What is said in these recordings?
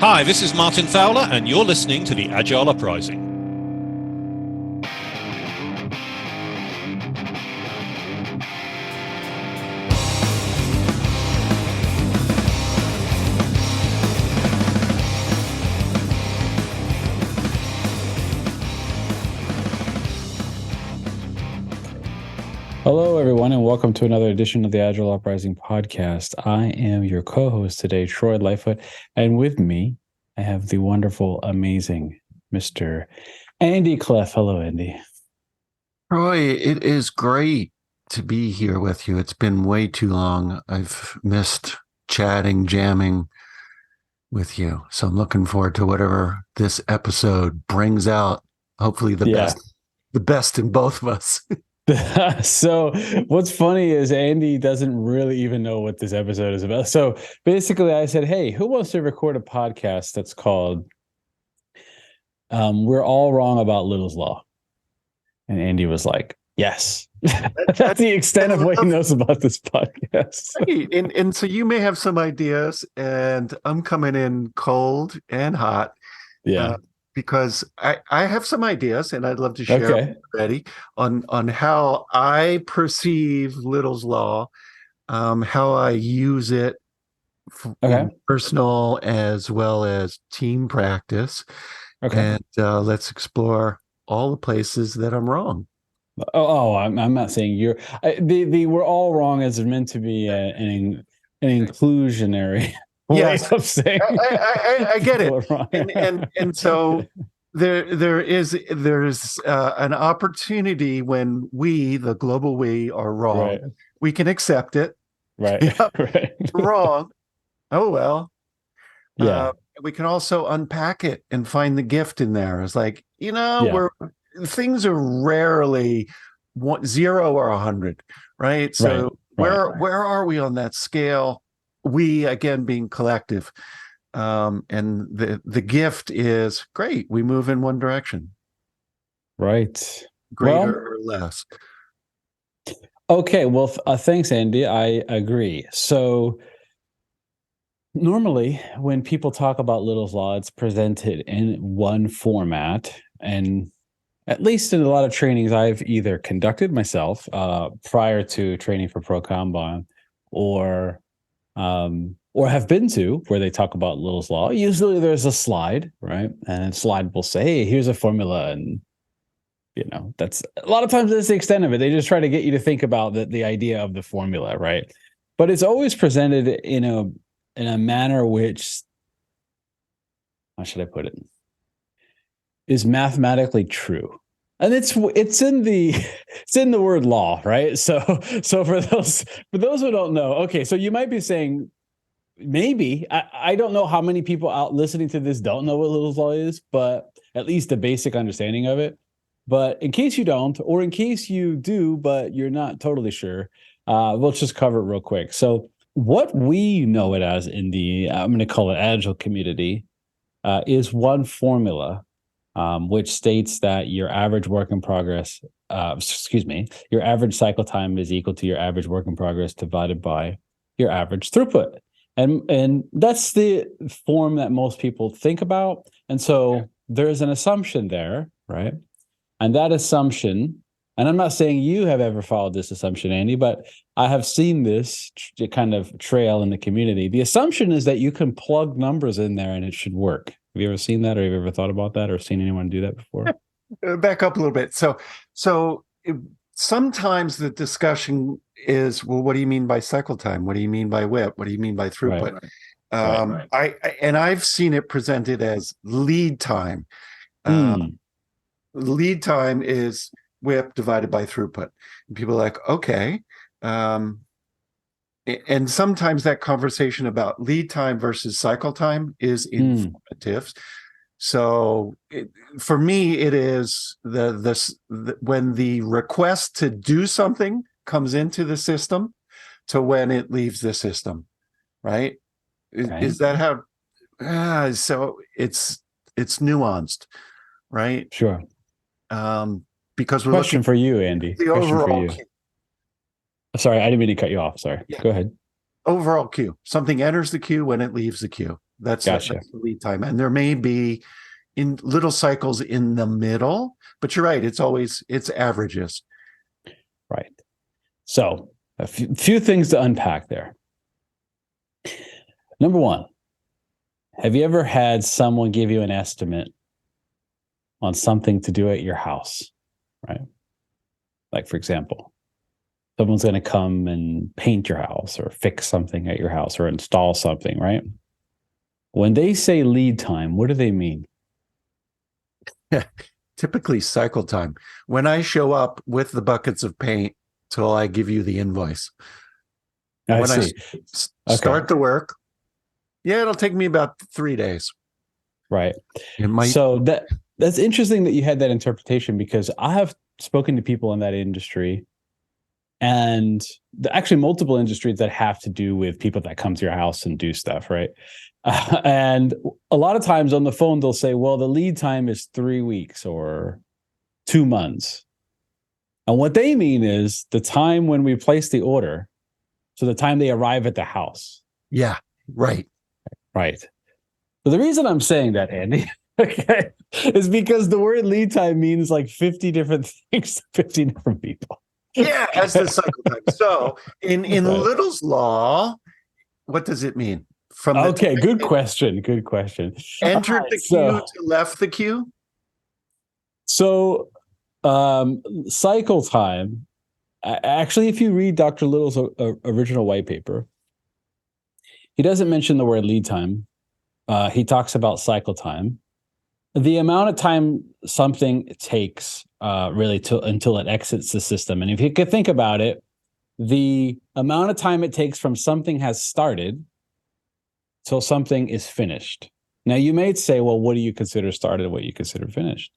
Hi, this is Martin Fowler, and you're listening to the Agile Uprising. Hello, everyone, and welcome to another edition of the Agile Uprising podcast. I am your co-host today, Troy Lightfoot, and with me, I have the wonderful, amazing Mr. Andy Cleff. Hello, Andy. Troy, it is great to be here with you. It's been way too long. I've missed chatting, jamming with you. So I'm looking forward to whatever this episode brings out. Hopefully the best in both of us. So what's funny is Andy doesn't really even know what this episode is about. So basically I said, hey, who wants to record a podcast that's called We're All Wrong About Little's Law? And Andy was like, yes. That's the extent of what he knows about this podcast. And so you may have some ideas, and I'm coming in cold and hot. Yeah. Because I have some ideas, and I'd love to share already on how I perceive Little's Law, how I use it in personal as well as team practice. And let's explore all the places that I'm wrong. I'm not saying you're. We're all wrong is meant to be an inclusionary. Yes, I'm saying. I get it, and so there's an opportunity when we, the global we, are wrong. Right. We can accept it. Right. Yep. Right. Wrong. Oh well. Yeah. We can also unpack it and find the gift in there. It's like, things are rarely 0 or 100, right? So where are we on that scale? We, again, being collective, and the gift is great. We move in one direction, right? Greater or less. Okay, well, thanks, Andy. I agree. So normally, when people talk about Little's Law, it's presented in one format, and at least in a lot of trainings I've either conducted myself prior to training for Pro Kanban, or have been to, where they talk about Little's Law. Usually there's a slide, right? And a slide will say, hey, here's a formula. And, that's a lot of times that's the extent of it. They just try to get you to think about the idea of the formula, right? But it's always presented in a manner which, how should I put it, is mathematically true. And it's in the word law, right? So for those who don't know, okay, so you might be saying, maybe I don't know how many people out listening to this don't know what Little's Law is, but at least a basic understanding of it. But in case you don't, or in case you do, but you're not totally sure, we'll just cover it real quick. So what we know it as in the, I'm going to call it Agile community, is one formula, which states that your average work in progress, your average cycle time is equal to your average work in progress divided by your average throughput. And that's the form that most people think about. And so there's an assumption there, right? And that assumption, and I'm not saying you have ever followed this assumption, Andy, but I have seen this kind of trail in the community. The assumption is that you can plug numbers in there and it should work. Have you ever seen that, or have you ever thought about that, or seen anyone do that before? Back up a little bit. So sometimes the discussion is, well, what do you mean by cycle time? What do you mean by WIP? What do you mean by throughput? Right. I've seen it presented as lead time. Lead time is WIP divided by throughput. And people are like, okay. And sometimes that conversation about lead time versus cycle time is informative. So for me, it is when the request to do something comes into the system to when it leaves the system, right? Is that how? So it's nuanced, right? Sure. Because we're question looking for you, Andy. the Question overall for you. Sorry, I didn't mean to cut you off. Sorry. Yeah. Go ahead. Overall queue. Something enters the queue when it leaves the queue. That's Gotcha. that's the lead time. And there may be in little cycles in the middle, but you're right. It's averages. Right. So a few things to unpack there. Number one, have you ever had someone give you an estimate on something to do at your house, right? Like, for example, someone's going to come and paint your house or fix something at your house or install something, right? When they say lead time, what do they mean? Typically cycle time. When I show up with the buckets of paint till I give you the invoice. I see. Start the work, it'll take me about 3 days. Right. It might. So that's interesting that you had that interpretation, because I have spoken to people in that industry, and actually multiple industries that have to do with people that come to your house and do stuff, right? And a lot of times on the phone, they'll say, well, the lead time is 3 weeks or 2 months. And what they mean is the time when we place the order, so the time they arrive at the house. Yeah, right. Right. So the reason I'm saying that, Andy, okay, is because the word lead time means like 50 different things to 50 different people. Yeah, that's the cycle time. So in Little's law, what does it mean? Okay, good question. Good question. Entered the queue to left the queue? So cycle time, actually, if you read Dr. Little's original white paper, he doesn't mention the word lead time. He talks about cycle time. The amount of time something takes really until it exits the system. And if you could think about it, the amount of time it takes from something has started till something is finished. Now, you may say, well, what do you consider started and what you consider finished?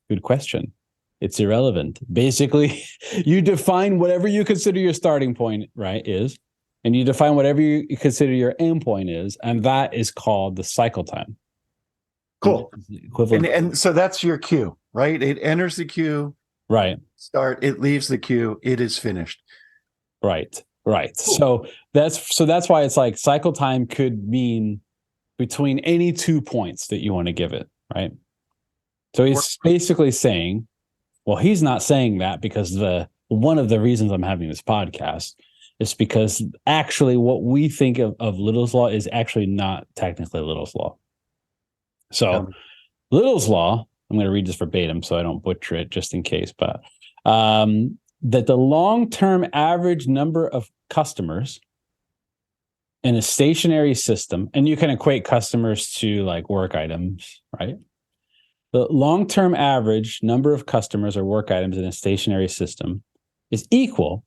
Good question. It's irrelevant. Basically, you define whatever you consider your starting point, right, is, and you define whatever you consider your end point is, and that is called the cycle time. Cool. And so that's your queue, right? It enters the queue. Right. It leaves the queue. It is finished. Right. Right. Cool. So that's why it's like cycle time could mean between any 2 points that you want to give it, right? So he's basically saying, well, he's not saying that because one of the reasons I'm having this podcast is because actually what we think of Little's Law is actually not technically Little's Law. So Little's Law, I'm going to read this verbatim so I don't butcher it just in case, but that the long-term average number of customers in a stationary system, and you can equate customers to like work items, right? The long-term average number of customers or work items in a stationary system is equal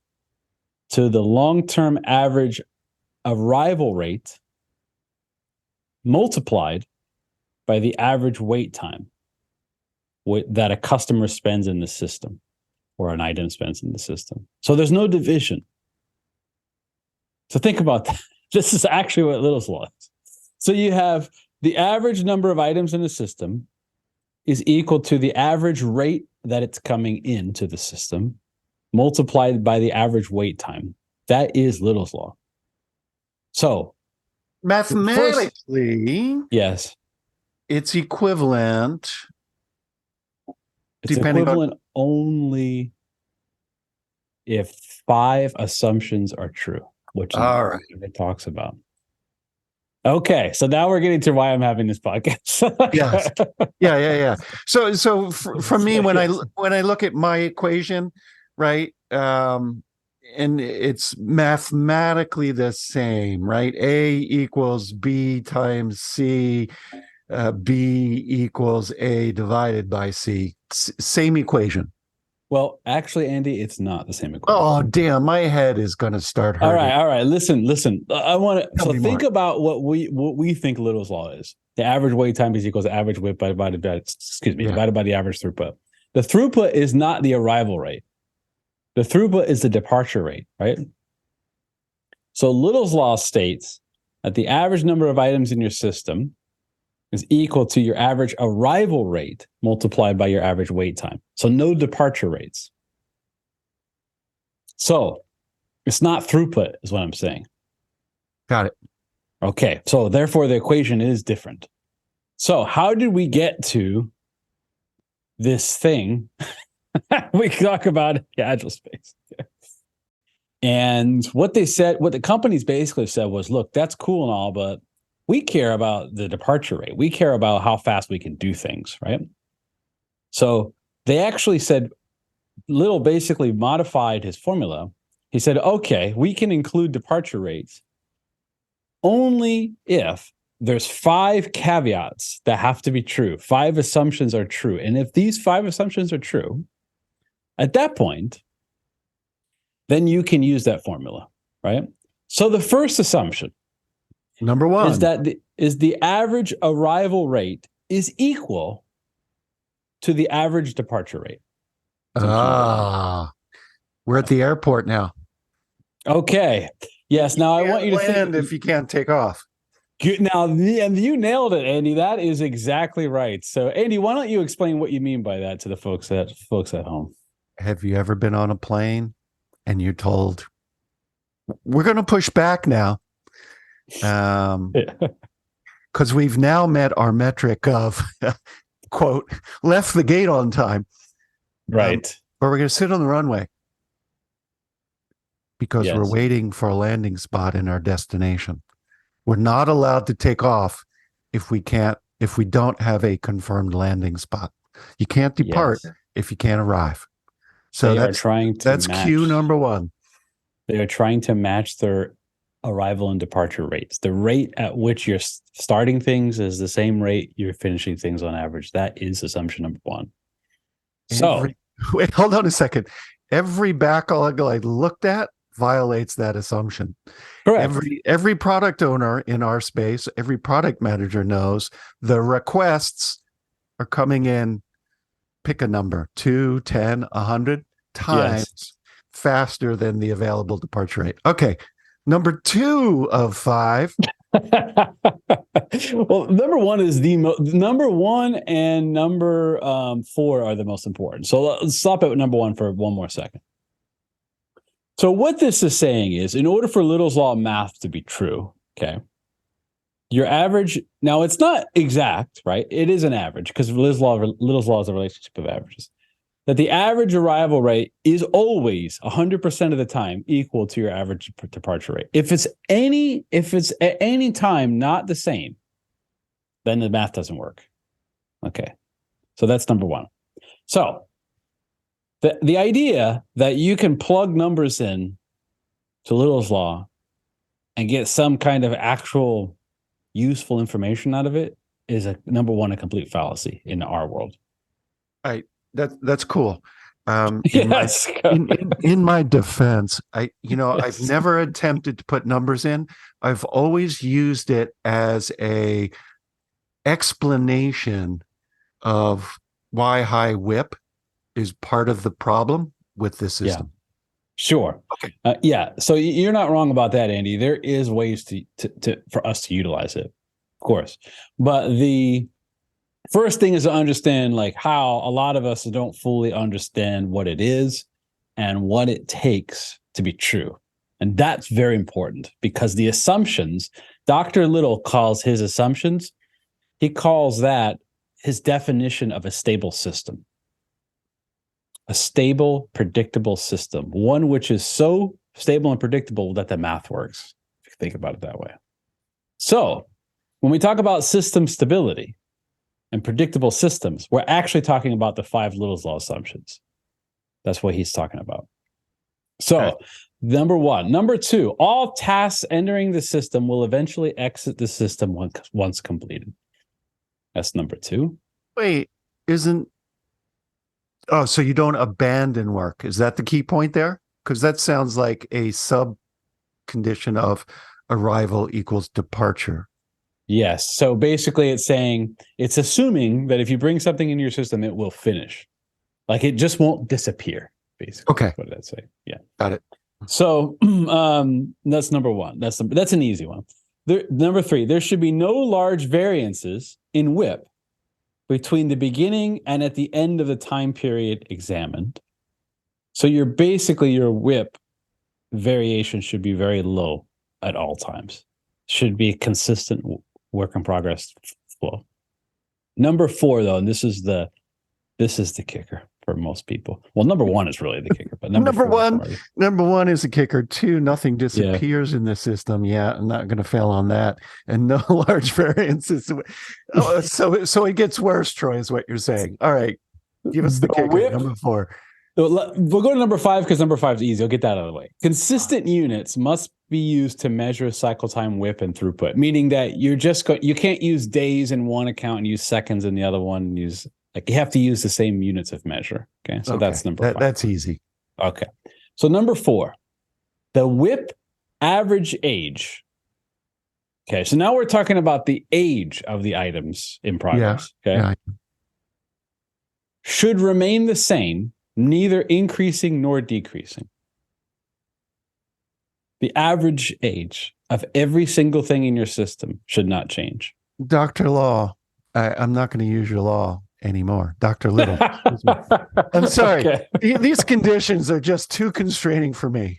to the long-term average arrival rate multiplied by the average wait time that a customer spends in the system or an item spends in the system. So there's no division. So think about that. This is actually what Little's Law is. So you have the average number of items in the system is equal to the average rate that it's coming into the system multiplied by the average wait time. That is Little's Law. So mathematically, yes, it's equivalent. It's equivalent only if 5 assumptions are true, which all right, it talks about. Okay, so now we're getting to why I'm having this podcast. Yes. Yeah. So for me, when I look at my equation, right, and it's mathematically the same, right? A equals B times C, B equals A divided by C. Same equation. Well, actually, Andy, it's not the same equation. Oh, damn, my head is going to start hurting. All right. Listen. I want to. So think about what we think Little's Law is. The average wait time is equals average WIP divided by the average throughput. The throughput is not the arrival rate. The throughput is the departure rate, right? So Little's Law states that the average number of items in your system is equal to your average arrival rate multiplied by your average wait time. So no departure rates. So it's not throughput is what I'm saying. Got it. Okay, so therefore the equation is different. So how did we get to this thing we talk about in the agile space? And what they said, what the companies basically said was, look, that's cool and all, but we care about the departure rate. We care about how fast we can do things, right? So they actually said, Little basically modified his formula. He said, okay, we can include departure rates only if there's 5 caveats that have to be true. 5 assumptions are true. And if these 5 assumptions are true, at that point, then you can use that formula, right? So the first assumption, Number 1, is that the average arrival rate is equal to the average departure rate. We're at the airport now. Okay. Yes. Now I want you to land think if you can't take off. now, and you nailed it, Andy. That is exactly right. So, Andy, why don't you explain what you mean by that to the folks at home? Have you ever been on a plane and you're told, we're going to push back now? Because we've now met our metric of, quote, left the gate on time. Right. But we're going to sit on the runway because Yes. we're waiting for a landing spot in our destination. We're not allowed to take off if we don't have a confirmed landing spot. You can't depart if you can't arrive. So that's cue number 1. They are trying to match their arrival and departure rates. The rate at which you're starting things is the same rate you're finishing things on average. That is assumption number 1. So wait, hold on a second. Every backlog I looked at violates that assumption. correct. Every product owner in our space, every product manager knows the requests are coming in, pick a number, 2, 10, 100 times faster than the available departure rate. Okay. Number 2 of 5. Well, number 1 is number 1 and number 4 are the most important. So let's stop at number 1 for one more second. So what this is saying is, in order for Little's law of math to be true, okay, your average, now it's not exact, right? It is an average because Little's law is a relationship of averages. That the average arrival rate is always 100% of the time equal to your average departure rate. If it's at any time not the same, then the math doesn't work. Okay. So that's number 1. So the idea that you can plug numbers in to Little's law and get some kind of actual useful information out of it is number 1, a complete fallacy in our world. That's cool. Yes. In my defense, I've never attempted to put numbers in. I've always used it as a explanation of why high WIP is part of the problem with this system. Sure. Okay. So you're not wrong about that, Andy. There is ways to for us to utilize it, of course. But the first thing is to understand like how a lot of us don't fully understand what it is and what it takes to be true. And that's very important because the assumptions, Dr. Little calls his assumptions, he calls that his definition of a stable system. A stable, predictable system, one which is so stable and predictable that the math works, if you think about it that way. So when we talk about system stability and predictable systems, we're actually talking about the 5 Little's law assumptions. That's what he's talking about. So number 1. Number 2, all tasks entering the system will eventually exit the system once completed. That's number 2. Wait, so you don't abandon work. Is that the key point there? Because that sounds like a sub condition of arrival equals departure. Yes. So basically it's assuming that if you bring something into your system, it will finish. Like it just won't disappear, basically. Okay. That's what I'd say. Yeah. Got it. So that's number 1. That's an easy one. Number 3, there should be no large variances in WIP between the beginning and at the end of the time period examined. So your WIP variation should be very low at all times. should be a consistent work in progress flow. Number 4, though, and this is the kicker for most people. Well, number 1 is really the kicker, but number 4 number one is a kicker. 2, nothing disappears in the system. Yeah, I'm not going to fail on that. And no large variances. So it gets worse, Troy, is what you're saying. All right, give us the kicker. Number 4. We'll go to number 5 because number 5 is easy. I'll get that out of the way. Consistent units must be used to measure cycle time, WIP, and throughput, meaning that you can't use days in one account and use seconds in the other one. And you have to use the same units of measure. Okay, so that's number 5. That's easy. Okay, so number 4, the WIP average age. Okay, so now we're talking about the age of the items in progress. Yeah, okay, should remain the same, neither increasing nor decreasing. The average age of every single thing in your system should not change. Dr. Law, I'm not going to use your law anymore. Dr. Little. I'm sorry. Okay. These conditions are just too constraining for me.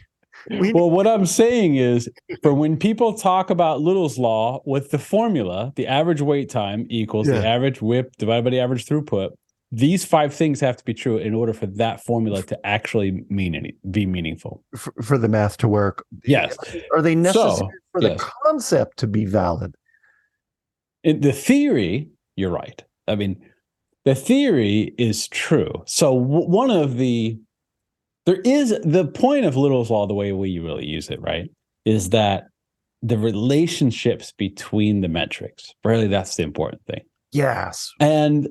Well, what I'm saying is, for when people talk about Little's law with the formula, the average wait time equals the average WIP divided by the average throughput, these 5 things have to be true in order for that formula to actually be meaningful. For the math to work. Yes. Are they necessary for the concept to be valid? In the theory, you're right. I mean, the theory is true. So there is the point of Little's law, the way we really use it, right, is that the relationships between the metrics, really, that's the important thing. Yes. And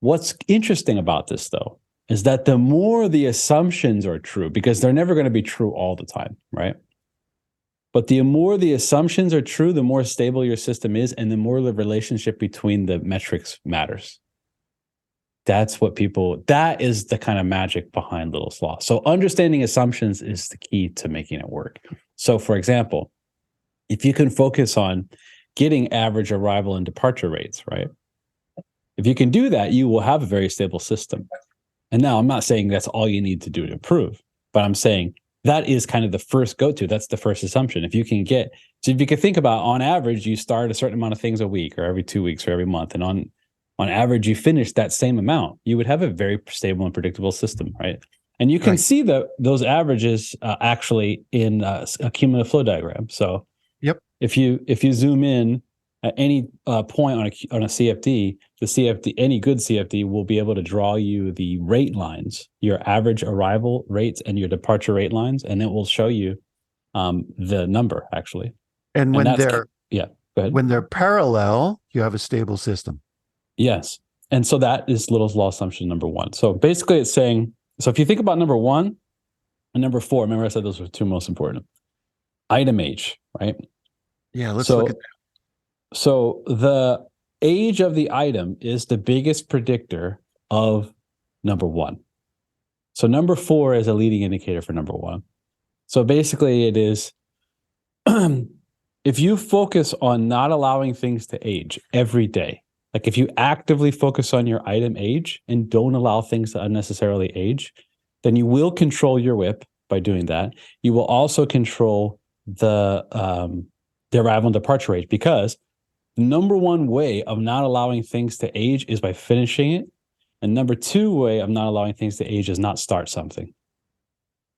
what's interesting about this, though, is that the more the assumptions are true, because they're never going to be true all the time, right? But the more the assumptions are true, the more stable your system is, and the more the relationship between the metrics matters. That is the kind of magic behind Little's law. So understanding assumptions is the key to making it work. So, for example, if you can focus on getting average arrival and departure rates, right? If you can do that, you will have a very stable system. And now I'm not saying that's all you need to do to improve, but I'm saying that is kind of the first go-to. That's the first assumption. If you can think about, on average, you start a certain amount of things a week or every 2 weeks or every month. And on average, you finish that same amount, you would have a very stable and predictable system, right? And you can see those averages actually in a cumulative flow diagram. So if you zoom in at any point on a CFD, any good CFD will be able to draw you the rate lines, your average arrival rates and your departure rate lines, and it will show you the number actually. And when they're go ahead. When they're parallel, you have a stable system. Yes. And so that is Little's law assumption number 1. So basically it's saying, so if you think about number 1 and number 4, remember I said those were 2 most important. Item age, right? Yeah, let's look at that. So the age of the item is the biggest predictor of number 1. So number 4 is a leading indicator for number 1. So basically it is, if you focus on not allowing things to age every day, like if you actively focus on your item age and don't allow things to unnecessarily age, then you will control your WIP by doing that. You will also control the arrival and departure rate, because the number 1 way of not allowing things to age is by finishing it. And number 2 way of not allowing things to age is not start something.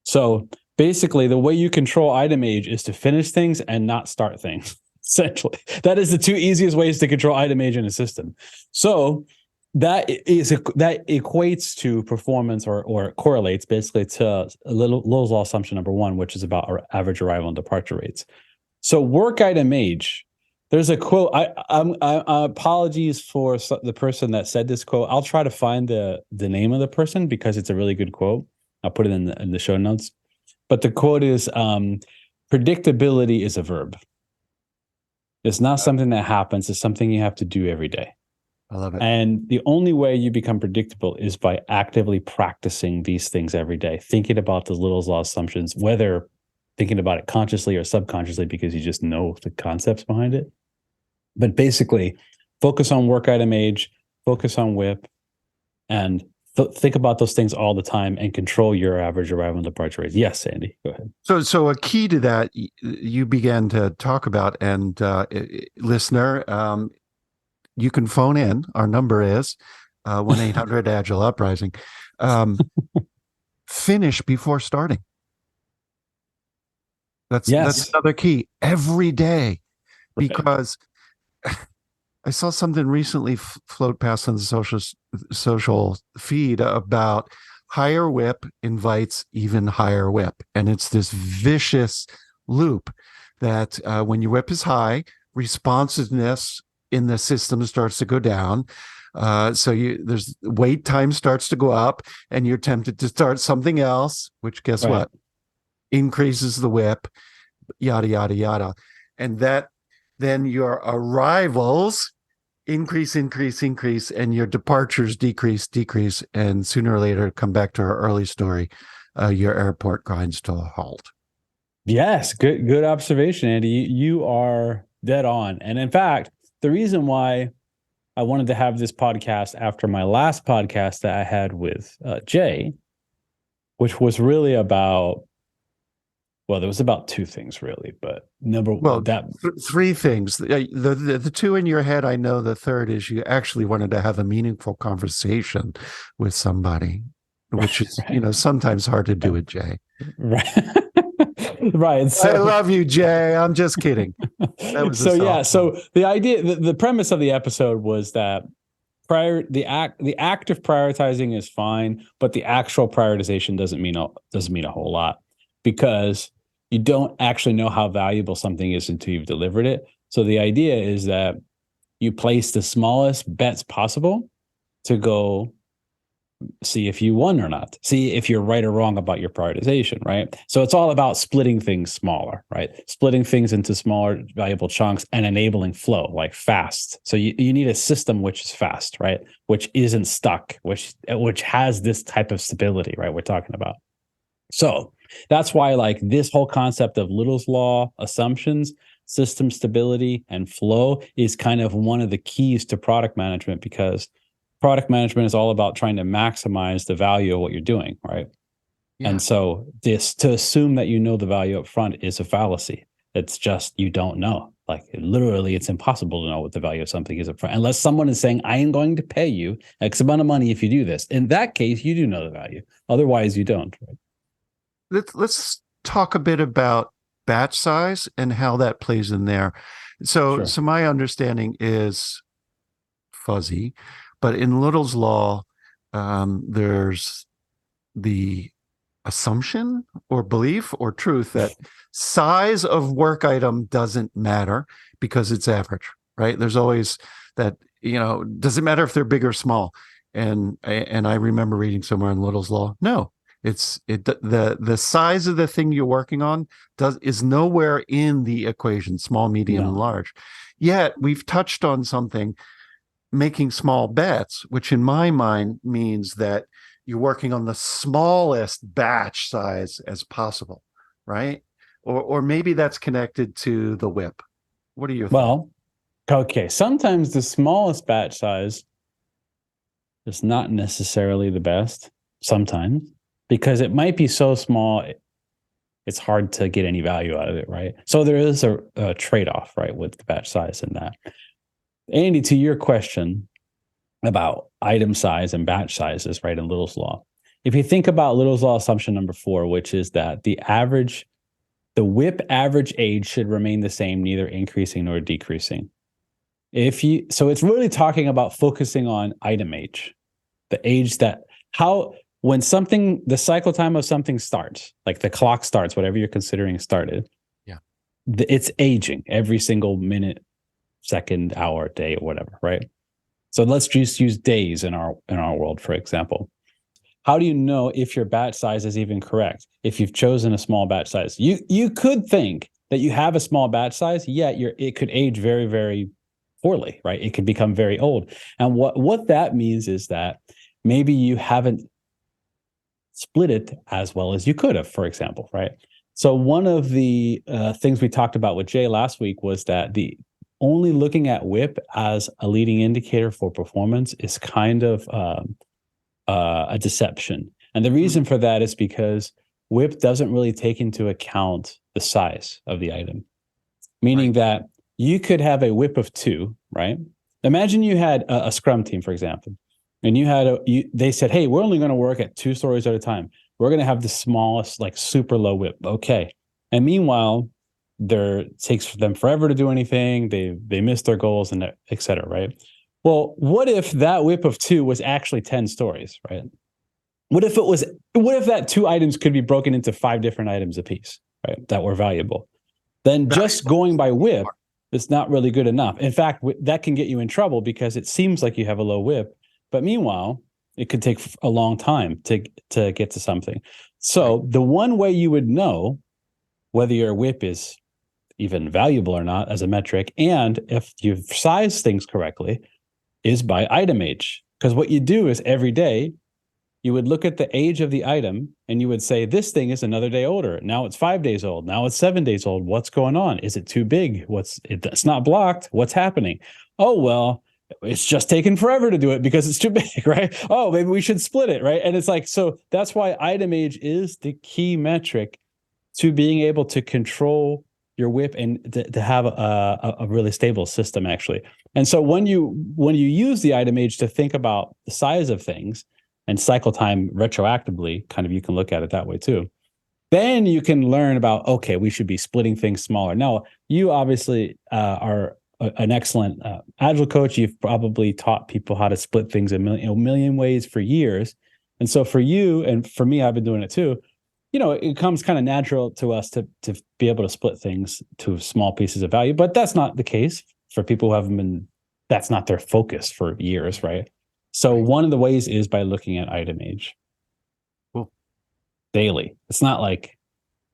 So basically the way you control item age is to finish things and not start things. Essentially, that is the 2 easiest ways to control item age in a system. So that equates to performance or correlates basically to Little's law assumption number 1, which is about our average arrival and departure rates. So work item age. There's a quote. I apologies for the person that said this quote. I'll try to find the name of the person because it's a really good quote. I'll put it in the show notes. But the quote is, predictability is a verb. It's not something that happens. It's something you have to do every day. I love it. And the only way you become predictable is by actively practicing these things every day, thinking about the Little's law assumptions, whether thinking about it consciously or subconsciously because you just know the concepts behind it. But basically, focus on work item age, focus on WIP, and think about those things all the time and control your average arrival and departure rate. Yes, Andy, go ahead. So a key to that you began to talk about, and listener, you can phone in. Our number is 1-800-AGILE Uprising. Finish before starting. That's another key every day, because I saw something recently float past on the social feed about higher WIP invites even higher WIP, and it's this vicious loop that when your WIP is high, responsiveness in the system starts to go down. So there's wait time starts to go up, and you're tempted to start something else, which guess what? Increases the WIP, yada, yada, yada. And that then your arrivals increase, and your departures decrease. And sooner or later, come back to our early story, your airport grinds to a halt. Yes, good observation, Andy. You are dead on. And in fact, the reason why I wanted to have this podcast after my last podcast that I had with Jay, which was really about, well, there was about two things really, but three things. The two in your head, I know. The third is you actually wanted to have a meaningful conversation with somebody, which is sometimes hard to do with Jay. Right. Right. So, I love you, Jay. I'm just kidding. So the idea, the premise of the episode was that the act of prioritizing is fine, but the actual prioritization doesn't mean a whole lot, because you don't actually know how valuable something is until you've delivered it. So the idea is that you place the smallest bets possible to go see if you won or not, see if you're right or wrong about your prioritization, right? So it's all about splitting things smaller, right? Splitting things into smaller valuable chunks and enabling flow, like fast. So you need a system which is fast, right? Which isn't stuck, which has this type of stability, right? We're talking about. So that's why, like, this whole concept of Little's Law, assumptions, system stability, and flow is kind of one of the keys to product management, because product management is all about trying to maximize the value of what you're doing, right? Yeah. And so to assume that you know the value up front is a fallacy. It's just, you don't know. Like, literally, it's impossible to know what the value of something is up front, unless someone is saying, I am going to pay you X amount of money if you do this. In that case, you do know the value. Otherwise, you don't. Right? Let's talk a bit about batch size and how that plays in there. So my understanding is fuzzy, but in Little's Law, there's the assumption or belief or truth that size of work item doesn't matter because it's average, right? There's always that, doesn't matter if they're big or small. And I remember reading somewhere in Little's Law, no, the size of the thing you're working on is nowhere in the equation, small, medium, and large. Yet we've touched on something, making small bets, which in my mind means that you're working on the smallest batch size as possible, right? Or maybe that's connected to the WIP. What are your thoughts? Well, okay. Sometimes the smallest batch size is not necessarily the best, sometimes, because it might be so small, it's hard to get any value out of it, right? So there is a trade-off, right, with the batch size and that. Andy, to your question about item size and batch sizes, right, in Little's Law, if you think about Little's Law assumption number 4, which is that the WIP average age should remain the same, neither increasing nor decreasing. So it's really talking about focusing on item age, the age when the cycle time of something starts, like the clock starts, whatever you're considering started, it's aging every single minute, second, hour, day, or whatever, right? So let's just use days in our world, for example. How do you know if your batch size is even correct? If you've chosen a small batch size, you could think that you have a small batch size, yet it could age very, very poorly, right? It could become very old. And what that means is that maybe you haven't split it as well as you could have, for example, right? So one of the things we talked about with Jay last week was that only looking at WIP as a leading indicator for performance is kind of a deception. And the reason for that is because WIP doesn't really take into account the size of the item, meaning that you could have a WIP of 2, right? Imagine you had a Scrum team, for example, and you had they said, hey, we're only going to work at 2 stories at a time. We're going to have the smallest, like super low WIP. Okay. And meanwhile, it takes them forever to do anything. They miss their goals and et cetera, right? Well, what if that WIP of 2 was actually 10 stories, right? What if that 2 items could be broken into 5 different items apiece, right? That were valuable. Then just going by WIP is not really good enough. In fact, that can get you in trouble because it seems like you have a low WIP, but meanwhile, it could take a long time to get to something. So the one way you would know whether your WIP is even valuable or not as a metric, and if you've sized things correctly, is by item age. Because what you do is every day, you would look at the age of the item and you would say, this thing is another day older. Now it's 5 days old. Now it's 7 days old. What's going on? Is it too big? It's not blocked. What's happening? Oh, well, it's just taking forever to do it because it's too big, right? Oh, maybe we should split it, right? And it's like, so that's why item age is the key metric to being able to control your WIP and to have a really stable system, actually. And so when you use the item age to think about the size of things and cycle time retroactively, kind of you can look at it that way too. Then you can learn about, okay, we should be splitting things smaller. Now, you obviously are an excellent agile coach. You've probably taught people how to split things a million ways for years. And so for you and for me, I've been doing it too. It comes kind of natural to us to be able to split things to small pieces of value, but that's not the case for people who haven't been, that's not their focus for years, right? So one of the ways is by looking at item age. Cool. Daily. It's not like,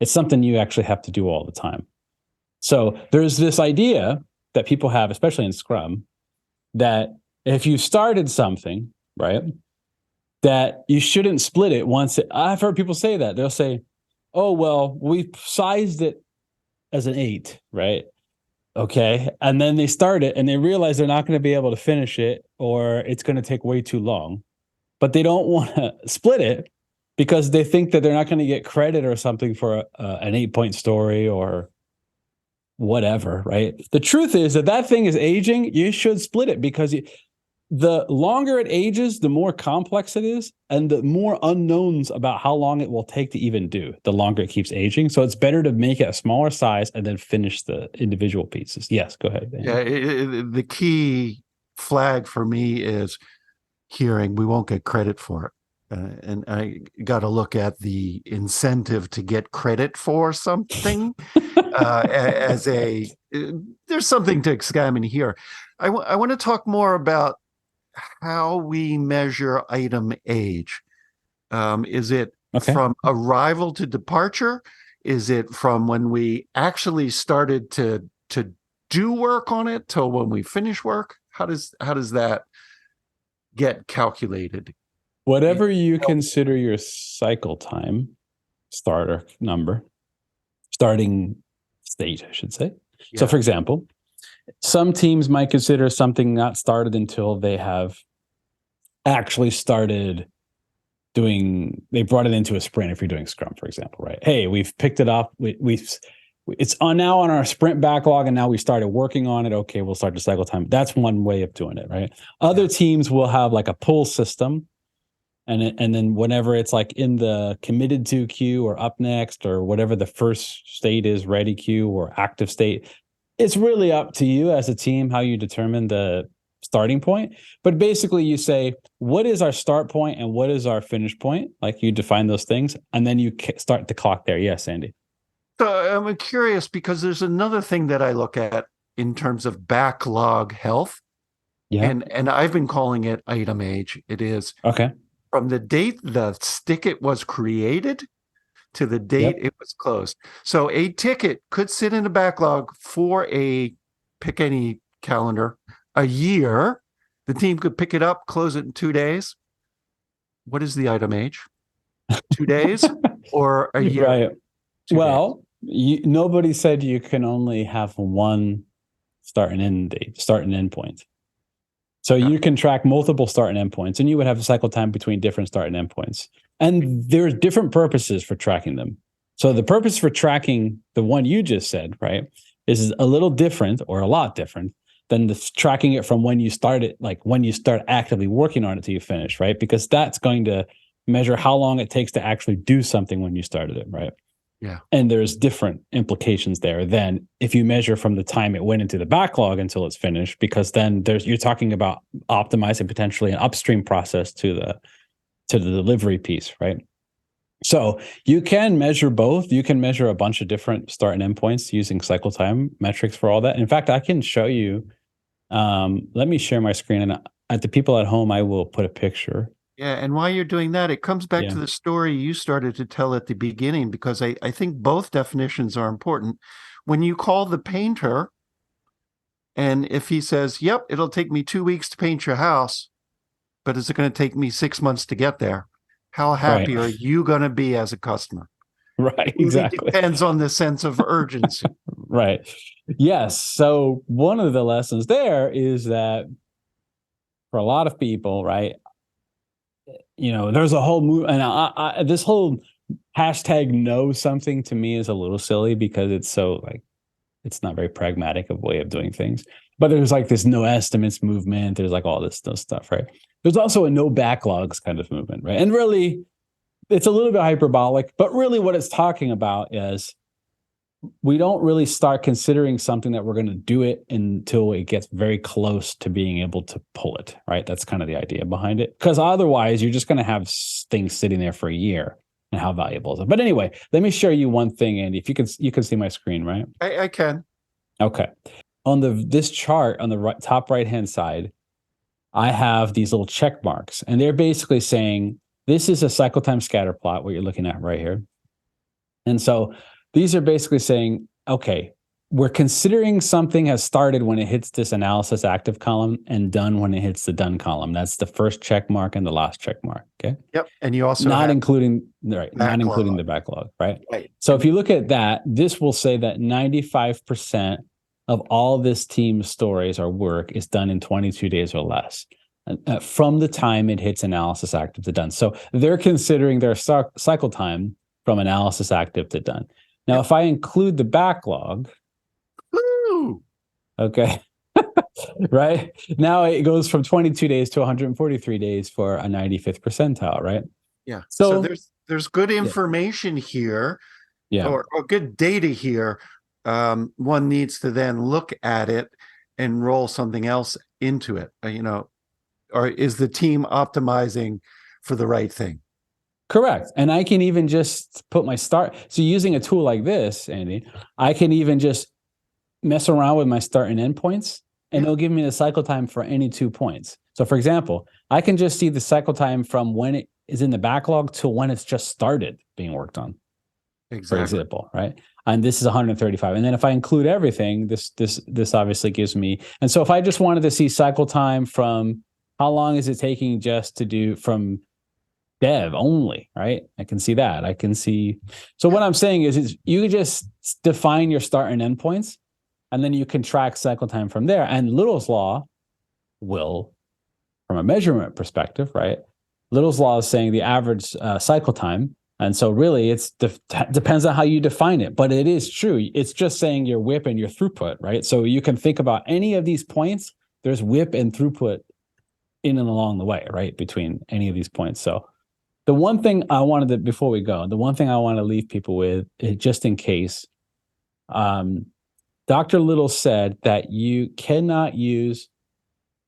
it's something you actually have to do all the time. So there's this idea that people have, especially in Scrum, that if you started something, right, that you shouldn't split it once. I've heard people say that. They'll say, oh, well, we sized it as an 8, right? Okay. And then they start it and they realize they're not going to be able to finish it or it's going to take way too long. But they don't want to split it because they think that they're not going to get credit or something for an 8-point story or whatever, right? The truth is that thing is aging. You should split it because the longer it ages, the more complex it is, and the more unknowns about how long it will take to even do, the longer it keeps aging. So it's better to make it a smaller size and then finish the individual pieces. Yes, go ahead, Dan. Yeah, the key flag for me is hearing we won't get credit for it. And I got to look at the incentive to get credit for something there's something to examine here. I want to talk more about how we measure item age. Is it from arrival to departure? Is it from when we actually started to do work on it till when we finish work? How does that get calculated? Whatever you consider your cycle time, starting state, I should say. Yeah. So, for example, some teams might consider something not started until they have actually started they brought it into a sprint. If you're doing Scrum, for example, right? Hey, we've picked it up. It's now on our sprint backlog, and now we started working on it. Okay, we'll start the cycle time. That's one way of doing it, right? Other teams will have like a pull system. And then whenever it's like in the committed to queue or up next or whatever the first state is, ready queue or active state, it's really up to you as a team how you determine the starting point. But basically you say, what is our start point and what is our finish point? Like you define those things and then you start the clock there. Yes, Andy. So I'm curious because there's another thing that I look at in terms of backlog health. Yeah. And I've been calling it item age. It is. Okay. From the date the ticket was created to the date it was closed. So a ticket could sit in a backlog for pick any calendar, a year. The team could pick it up, close it in 2 days. What is the item age? 2 days or a year? Right. Well, nobody said you can only have one start and end point. So you can track multiple start and end points, and you would have a cycle time between different start and end points. And there's different purposes for tracking them. So the purpose for tracking the one you just said, right, is a little different or a lot different than tracking it from when you start it, like when you start actively working on it till you finish, right? Because that's going to measure how long it takes to actually do something when you started it, right? Yeah. And there's different implications there than if you measure from the time it went into the backlog until it's finished, because then you're talking about optimizing potentially an upstream process to the delivery piece, right? So you can measure both. You can measure a bunch of different start and end points using cycle time metrics for all that. In fact, I can show you. Let me share my screen, and at the people at home, I will put a picture. Yeah, and while you're doing that, it comes back to the story you started to tell at the beginning, because I think both definitions are important. When you call the painter, and if he says, yep, it'll take me 2 weeks to paint your house, but is it going to take me 6 months to get there? How happy are you going to be as a customer? Right, exactly. It depends on the sense of urgency. Right. Yes. So one of the lessons there is that for a lot of people, right, there's a whole move, and this whole hashtag know something to me is a little silly because it's so like, it's not very pragmatic of way of doing things. But there's like this no estimates movement. There's like all this stuff, right? There's also a no backlogs kind of movement, right? And really, it's a little bit hyperbolic, but really what it's talking about is we don't really start considering something that we're going to do it until it gets very close to being able to pull it, right? That's kind of the idea behind it. Because otherwise, you're just going to have things sitting there for a year. And how valuable is it? But anyway, let me show you one thing, Andy. If you can see my screen, right? I can. Okay. On this chart on the top right-hand side, I have these little check marks, and they're basically saying this is a cycle time scatter plot, what you're looking at right here. And so these are basically saying, okay, we're considering something has started when it hits this analysis active column and done when it hits the done column. That's the first check mark and the last check mark. Okay. Yep. And you also not including the backlog, right? Right. So if you look at that, this will say that 95% of all this team's stories or work is done in 22 days or less from the time it hits analysis active to done. So they're considering their cycle time from analysis active to done. Now, if I include the backlog, okay, right? Now it goes from 22 days to 143 days for a 95th percentile, right? Yeah. So there's good information here, or good data here. One needs to then look at it and roll something else into it, or is the team optimizing for the right thing? Correct. And I can even just put my start. So using a tool like this, Andy, I can even just mess around with my start and end points, and it'll give me the cycle time for any 2 points. So for example, I can just see the cycle time from when it is in the backlog to when it's just started being worked on. Exactly. For example, right? And this is 135. And then if I include everything, this obviously gives me. And so if I just wanted to see cycle time from how long is it taking just to do from dev only, right? I can see that. I can see. So what I'm saying is you can just define your start and end points, and then you can track cycle time from there. And Little's law will, from a measurement perspective, right? Little's law is saying the average cycle time. And so really it's depends on how you define it, but it is true. It's just saying your WIP and your throughput, right? So you can think about any of these points, there's WIP and throughput in and along the way, right? Between any of these points. So the one thing I wanted to, before we go, the one thing I want to leave people with, just in case, Dr. Little said that you cannot use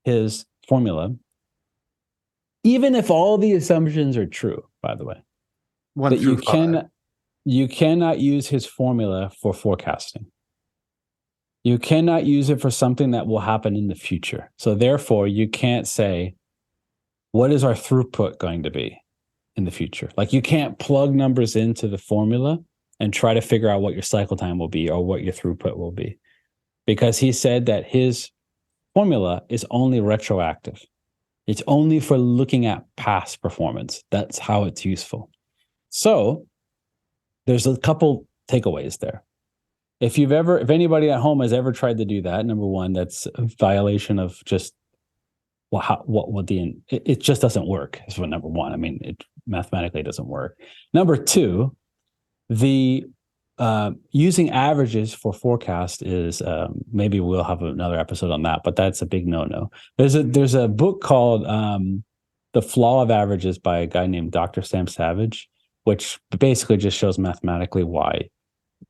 his formula, even if all the assumptions are true, by the way. That you cannot use his formula for forecasting. You cannot use it for something that will happen in the future. So therefore, you can't say, what is our throughput going to be in the future? Like you can't plug numbers into the formula and try to figure out what your cycle time will be or what your throughput will be. Because he said that his formula is only retroactive. It's only for looking at past performance. That's how it's useful. So there's a couple takeaways there. If anybody at home has ever tried to do that, number one, that's a violation of just well, what would it just doesn't work is what number one. I mean, it mathematically doesn't work. Number two, the using averages for forecast is maybe we'll have another episode on that, but that's a big no-no. There's a book called The Flaw of Averages by a guy named Dr. Sam Savage, which basically just shows mathematically why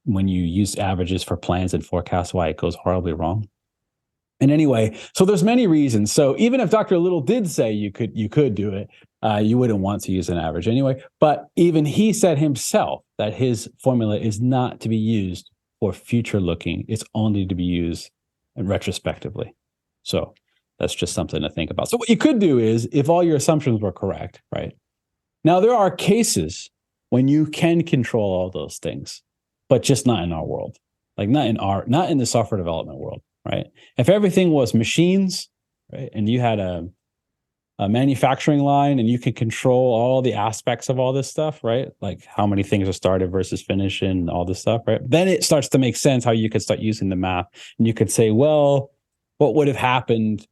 when you use averages for plans and forecasts, why it goes horribly wrong. And anyway, so there's many reasons. So even if Dr. Little did say you could do it, you wouldn't want to use an average anyway. But even he said himself that his formula is not to be used for future looking. It's only to be used retrospectively. So that's just something to think about. So what you could do is, if all your assumptions were correct, right? Now there are cases when you can control all those things, but just not in our world. Like not in the software development world. Right. If everything was machines, right, and you had a manufacturing line and you could control all the aspects of all this stuff, right? Like how many things are started versus finished and all this stuff, right? Then it starts to make sense how you could start using the math, and you could say, well, what would have happened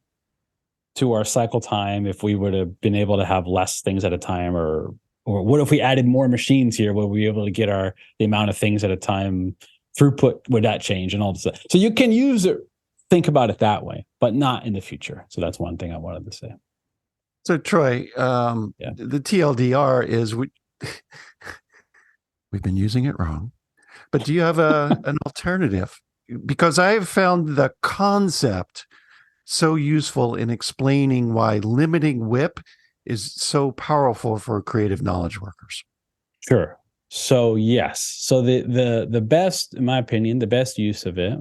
to our cycle time if we would have been able to have less things at a time, or what if we added more machines here? Will we be able to get the amount of things at a time throughput? Would that change and all this stuff? So you can use it. Think about it that way, but not in the future. So that's one thing I wanted to say. So Troy, the TLDR is we've been using it wrong, but do you have an alternative? Because I have found the concept so useful in explaining why limiting WIP is so powerful for creative knowledge workers. Sure. So yes. So the best, in my opinion, the best use of it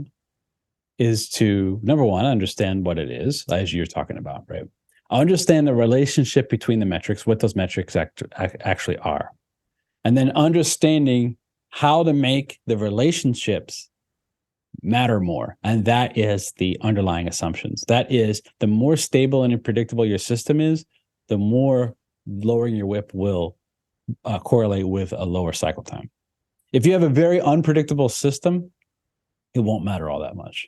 is to, number one, understand what it is, as you're talking about, right? Understand the relationship between the metrics, what those metrics actually are. And then understanding how to make the relationships matter more. And that is the underlying assumptions. That is, the more stable and predictable your system is, the more lowering your WIP will correlate with a lower cycle time. If you have a very unpredictable system, it won't matter all that much.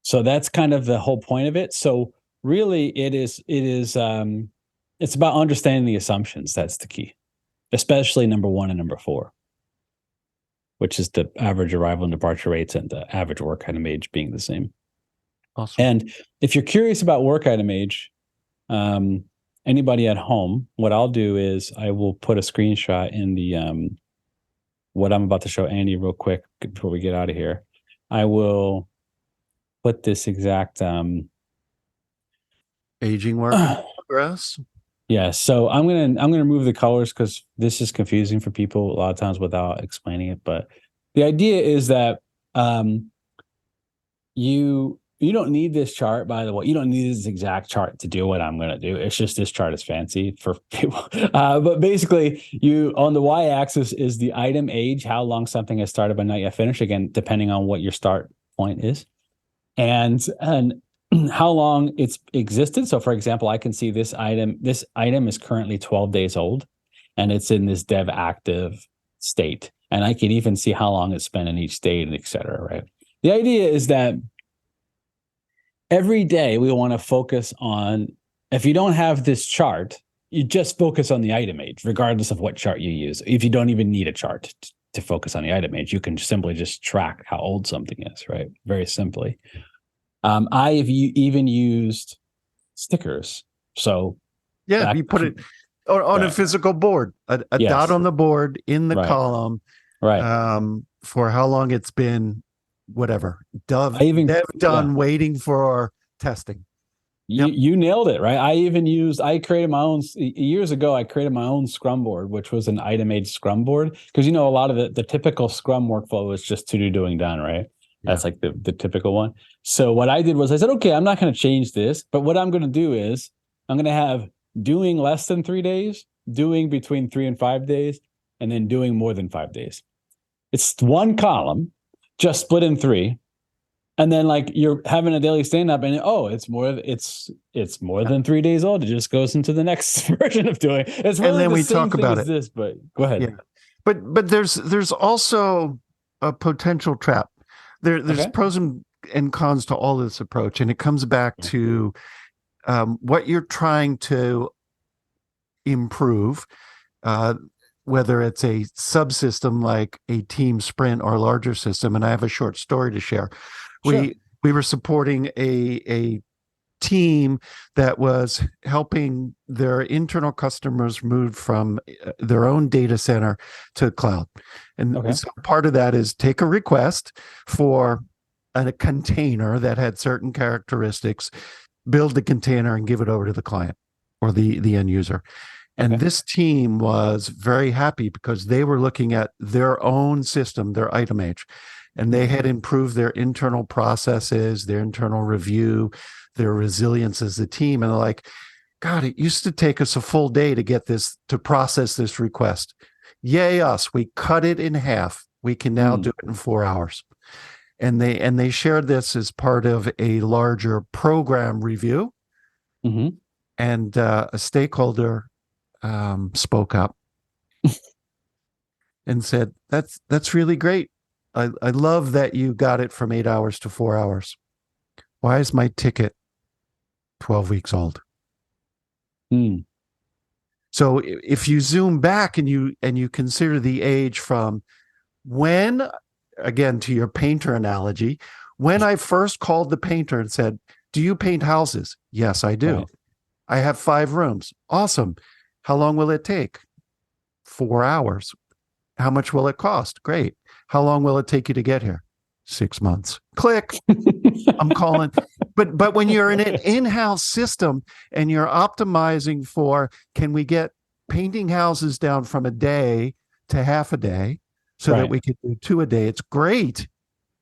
So that's kind of the whole point of it. So really it's about understanding the assumptions. That's the key, especially number 1 and number 4, which is the average arrival and departure rates and the average work item age being the same. Awesome. And if you're curious about work item age, anybody at home, what I'll do is I will put a screenshot in the, what I'm about to show Andy real quick before we get out of here. I will put this exact aging work in progress. Yeah, so I'm gonna remove the colors because this is confusing for people a lot of times without explaining it. But the idea is that you don't need this chart, by the way. You don't need this exact chart to do what I'm gonna do. It's just this chart is fancy for people. But basically, on the y-axis is the item age, how long something has started but not yet finished. Again, depending on what your start point is. And how long it's existed. So for example, I can see this item is currently 12 days old and it's in this dev active state. And I can even see how long it's spent in each state, and et cetera, right? The idea is that every day we want to focus on, if you don't have this chart, you just focus on the item age, regardless of what chart you use. If you don't even need a chart to focus on the item age, you can simply just track how old something is, right? Very simply. I have even used stickers. So yeah, you put it on a physical board, a dot on the board in the column, right? For how long it's been, whatever. Dev done, waiting for testing. You nailed it, right? I created my own, years ago, I created my own Scrum board, which was an item age Scrum board. Because, a lot of the typical Scrum workflow is just to do, doing, done, right? Yeah. That's like the typical one. So what I did was I said, okay, I'm not going to change this, but what I'm going to do is I'm going to have doing less than 3 days, doing between 3 and 5 days, and then doing more than 5 days. It's one column, just split in 3. And then like you're having a daily stand-up and it's more than 3 days old. It just goes into the next version of doing. It's really and then the we same talk about as this, but go ahead. Yeah. But there's also a potential trap. There's pros and cons to all this approach, and it comes back to what you're trying to improve, whether it's a subsystem like a team sprint or a larger system. And I have a short story to share. Sure. We were supporting a team that was helping their internal customers move from their own data center to cloud. And so part of that is take a request for a container that had certain characteristics, build the container and give it over to the client or the end user. And this team was very happy because they were looking at their own system, their item age, and they had improved their internal processes, their internal review, their resilience as a team. And they're like, God, it used to take us a full day to get this, to process this request. Yay us, we cut it in half. We can now do it in 4 hours. And they shared this as part of a larger program review. And a stakeholder spoke up and said, that's really great. I love that you got it from 8 hours to 4 hours. Why is my ticket 12 weeks old? So if you zoom back and you consider the age from when, again, to your painter analogy, when I first called the painter and said, do you paint houses? Yes, I do. I have 5 rooms. Awesome. How long will it take? 4 hours. How much will it cost? Great. How long will it take you to get here? 6 months. Click. I'm calling. But when you're in an in-house system and you're optimizing for, can we get painting houses down from a day to half a day so that we can do 2 a day? It's great.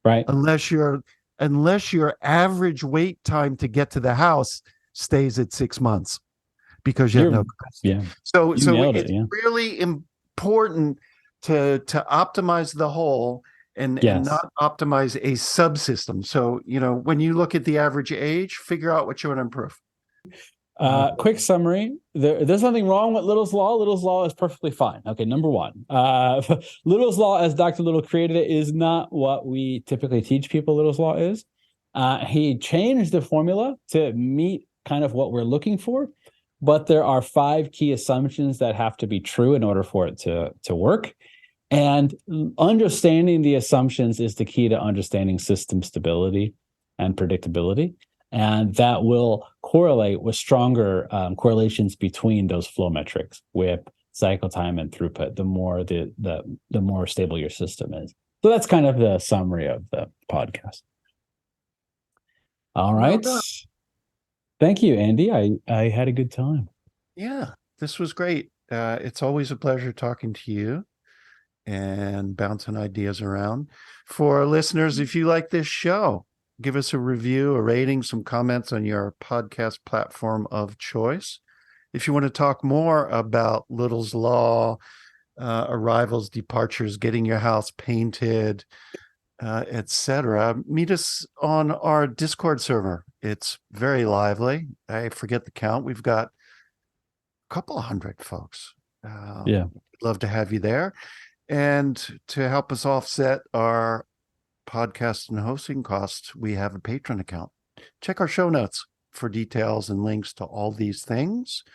Right. Unless your average wait time to get to the house stays at 6 months because you have no capacity. Yeah. So it's really important to optimize the whole and not optimize a subsystem. So, when you look at the average age, figure out what you want to improve. Quick summary. There's nothing wrong with Little's Law. Little's Law is perfectly fine. Okay, number one. Little's Law, as Dr. Little created it, is not what we typically teach people Little's Law is. He changed the formula to meet kind of what we're looking for, but there are 5 key assumptions that have to be true in order for it to work. And understanding the assumptions is the key to understanding system stability and predictability. And that will correlate with stronger correlations between those flow metrics, WIP, cycle time, and throughput, the more the more stable your system is. So that's kind of the summary of the podcast. All right. Well, thank you, Andy. I had a good time. Yeah, this was great. It's always a pleasure talking to you and bouncing ideas around. For our listeners, if you like this show, give us a review, a rating, some comments on your podcast platform of choice. If you want to talk more about Little's Law, arrivals, departures, getting your house painted, etc., meet us on our Discord server. It's very lively. I forget the count. We've got a couple of hundred folks. We'd love to have you there. And to help us offset our podcast and hosting costs, we have a Patreon account. Check our show notes for details and links to all these things,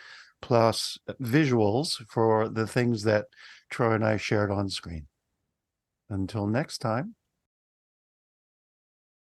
plus visuals for the things that Troy and I shared on screen. Until next time,